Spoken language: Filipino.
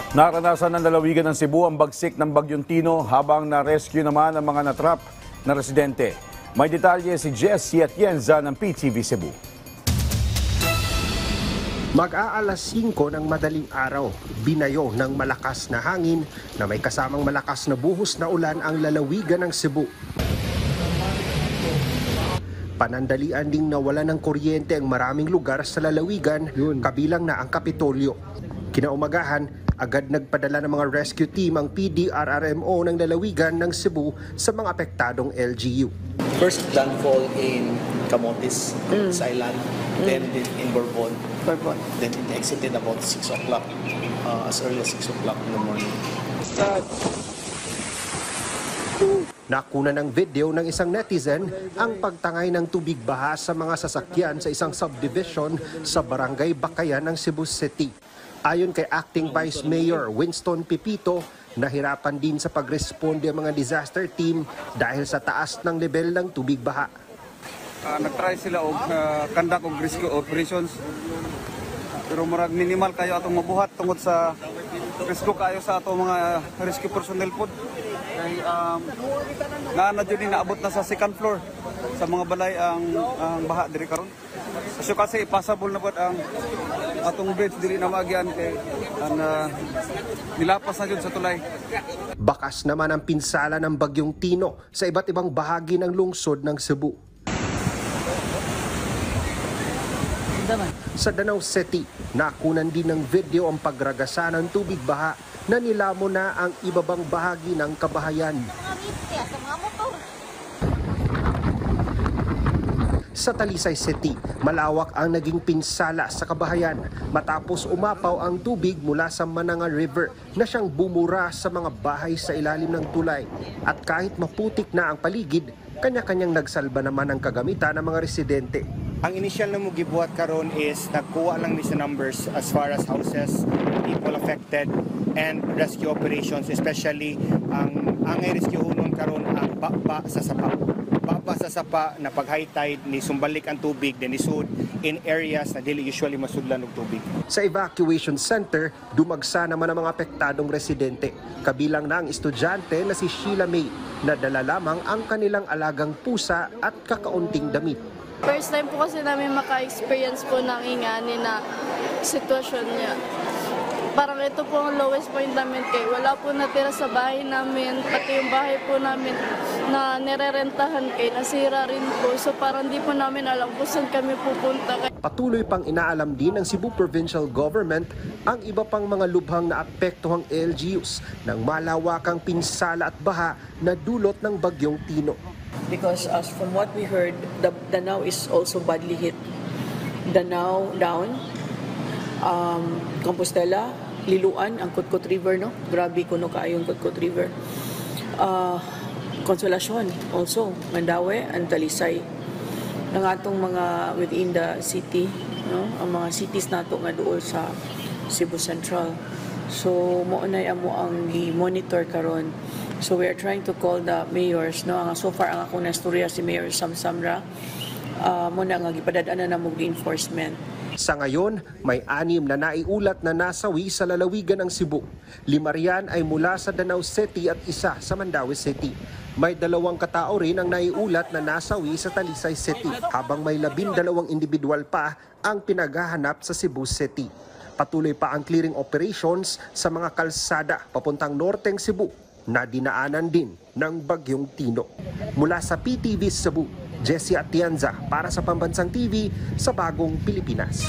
Naranasan ng lalawigan ng Cebu ang bagsik ng Bagyong Tino habang na-rescue naman ang mga natrap na residente. May detalye si Jessie Atienza ng PTV Cebu. Mag-aalas 5 ng madaling araw, binayo ng malakas na hangin na may kasamang malakas na buhos na ulan ang lalawigan ng Cebu. Panandalian ding nawala ng kuryente ang maraming lugar sa lalawigan, kabilang na ang Kapitolyo. Kinaumagahan, agad nagpadala ng mga rescue team ang PDRRMO ng lalawigan ng Cebu sa mga apektadong LGU. First landfall in Camotes Island, then in Bourbon. Then it exited about 6 o'clock, as early as 6 o'clock in the morning. Nakuna ng video ng isang netizen ang pagtangay ng tubig baha sa mga sasakyan sa isang subdivision sa Barangay Bakayan ng Cebu City. Ayon kay Acting Vice Mayor Winston Pipito, nahirapan din sa pagresponde ang mga disaster team dahil sa taas ng level ng tubig baha. Nagtry sila og conduct og rescue operations. Pero marag minimal kayo atong mabuhat tungod sa rescue kayo sa atong mga rescue personnel pod. Kay na jud naabot na sa second floor sa mga balay ang baha diri karon. Kasi possible na pod ang atong bridge diri na magyan kay nilapas na jud sa tulay. Bakas naman ang pinsala ng Bagyong Tino sa iba't ibang bahagi ng lungsod ng Cebu. Sa Danau City, nakunan din ng video ang pagragasa ng tubig baha na nilamo na ang ibabang bahagi ng kabahayan. Sa Talisay City, malawak ang naging pinsala sa kabahayan matapos umapaw ang tubig mula sa Mananga River na siyang bumura sa mga bahay sa ilalim ng tulay. At kahit maputik na ang paligid, kanya-kanyang nagsalba naman ang kagamitan ng mga residente. Ang initial na mo gibuhat karon is nagkuha lang ni sa numbers as far as houses, people affected, and rescue operations, especially ang rescue hunon karon ang baba sa sapa. Baba sa sapa na pag high tide ni sumbalik ang tubig then isud in areas na dili usually masudlan og tubig. Sa evacuation center, dumagsa naman ang mga apektadong residente. Kabilang na ang estudyante na si Sheila May na dala lamang ang kanilang alagang pusa at kakaunting damit. First time po kasi namin maka-experience po ng ingani na sitwasyon niya. Parang ito po ang lowest point namin kay wala po natira sa bahay namin, pati yung bahay po namin na nirerentahan kay nasira rin po. So parang di po namin alam kung saan kami pupunta. Patuloy pang inaalam din ng Cebu Provincial Government ang iba pang mga lubhang na apektuhang LGUs ng malawakang pinsala at baha na dulot ng Bagyong Tino. Because as from what we heard, the Danau is also badly hit. Danau down, Compostela, Liluan, ang Kutkut River, no? Grabe kuno kaayo ang Kutkut River. Consolacion also, Mandaue and Talisay. Ang atong mga within the city, no? Ang mga cities nato nga duol sa Cebu Central. So mo na amo ang i-monitor karon. So we are trying to call the mayors, no? So far ang akong nastorya si Mayor Sam Samra, mo na nga gipadadaan na mo enforcement. Sa ngayon, may 6 na naiulat na nasawi sa lalawigan ng Cebu. 5 riyan ay mula sa Danau City at 1 sa Mandaue City. May 2 katao rin ang naiulat na nasawi sa Talisay City, habang may 12 individual pa ang pinaghahanap sa Cebu City. Patuloy pa ang clearing operations sa mga kalsada papuntang norteng Cebu na dinaanan din ng Bagyong Tino. Mula sa PTV Cebu, Jessie Atienza para sa Pambansang TV sa Bagong Pilipinas.